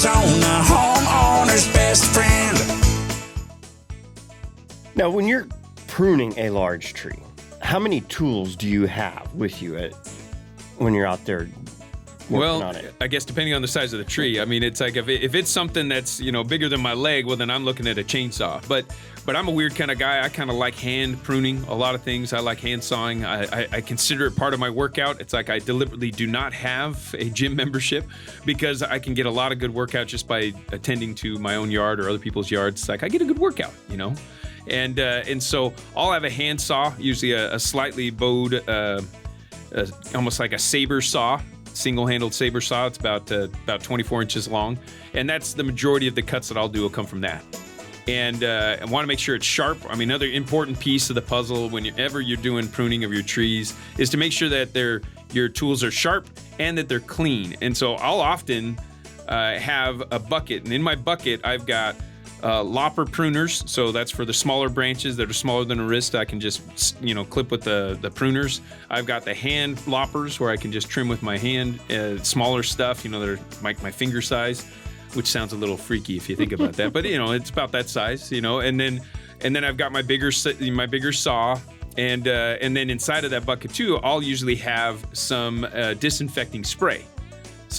Arizona, homeowner's best friend. Now, when you're pruning a large tree, how many tools do you have with you when you're out there working on it? I guess depending on the size of the tree. I mean, it's like if it's something that's, bigger than my leg, well, then I'm looking at a chainsaw. But I'm a weird kind of guy. I kind of like hand pruning a lot of things. I like hand sawing. I consider it part of my workout. It's like I deliberately do not have a gym membership because I can get a lot of good workout just by attending to my own yard or other people's yards. It's like I get a good workout, And so I'll have a hand saw, usually a slightly bowed, almost like a saber saw. Single-handled saber saw. It's about 24 inches long, and that's the majority of the cuts that I'll do will come from that. And I want to make sure it's sharp. I mean, another important piece of the puzzle whenever you're doing pruning of your trees is to make sure that your tools are sharp and that they're clean. And so I'll often have a bucket, and in my bucket I've got lopper pruners, so that's for the smaller branches that are smaller than a wrist. I can just, clip with the pruners. I've got the hand loppers where I can just trim with my hand, smaller stuff, that are my finger size, which sounds a little freaky if you think about that, but it's about that size, and then I've got my bigger saw, and then inside of that bucket too, I'll usually have some disinfecting spray.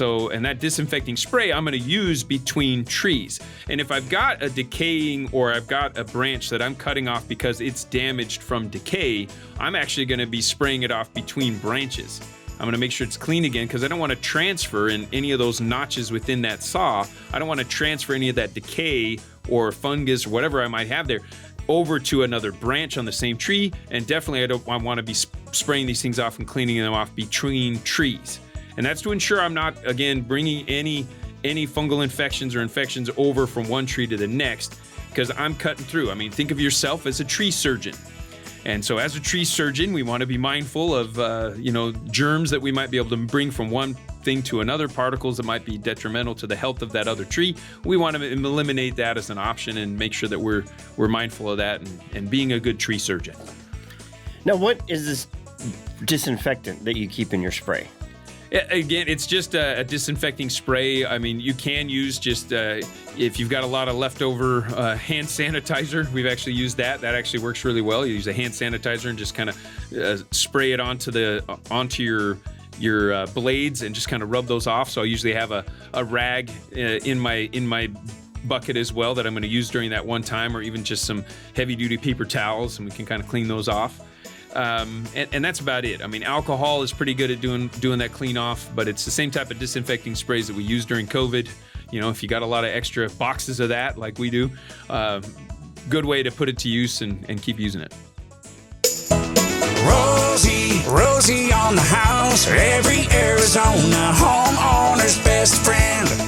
And that disinfecting spray I'm going to use between trees. And if I've got a decaying or I've got a branch that I'm cutting off because it's damaged from decay, I'm actually going to be spraying it off between branches. I'm going to make sure it's clean again because I don't want to transfer in any of those notches within that saw. I don't want to transfer any of that decay or fungus or whatever I might have there over to another branch on the same tree. And definitely I want to be spraying these things off and cleaning them off between trees. And that's to ensure I'm not, again, bringing any fungal infections or infections over from one tree to the next, because I'm cutting through. I mean, think of yourself as a tree surgeon. And so as a tree surgeon, we want to be mindful of, germs that we might be able to bring from one thing to another, particles that might be detrimental to the health of that other tree. We want to eliminate that as an option and make sure that we're mindful of that and being a good tree surgeon. Now, what is this disinfectant that you keep in your spray? Again, it's just a disinfecting spray. I mean, you can use just, if you've got a lot of leftover hand sanitizer, we've actually used that. That actually works really well. You use a hand sanitizer and just kind of spray it onto your blades and just kind of rub those off. So I usually have a rag in my bucket as well that I'm going to use during that one time, or even just some heavy-duty paper towels, and we can kind of clean those off. And that's about it. I mean, alcohol is pretty good at doing that clean off, but it's the same type of disinfecting sprays that we used during COVID. If you got a lot of extra boxes of that, like we do, good way to put it to use and keep using it. Rosie on the house, every Arizona homeowner's best friend.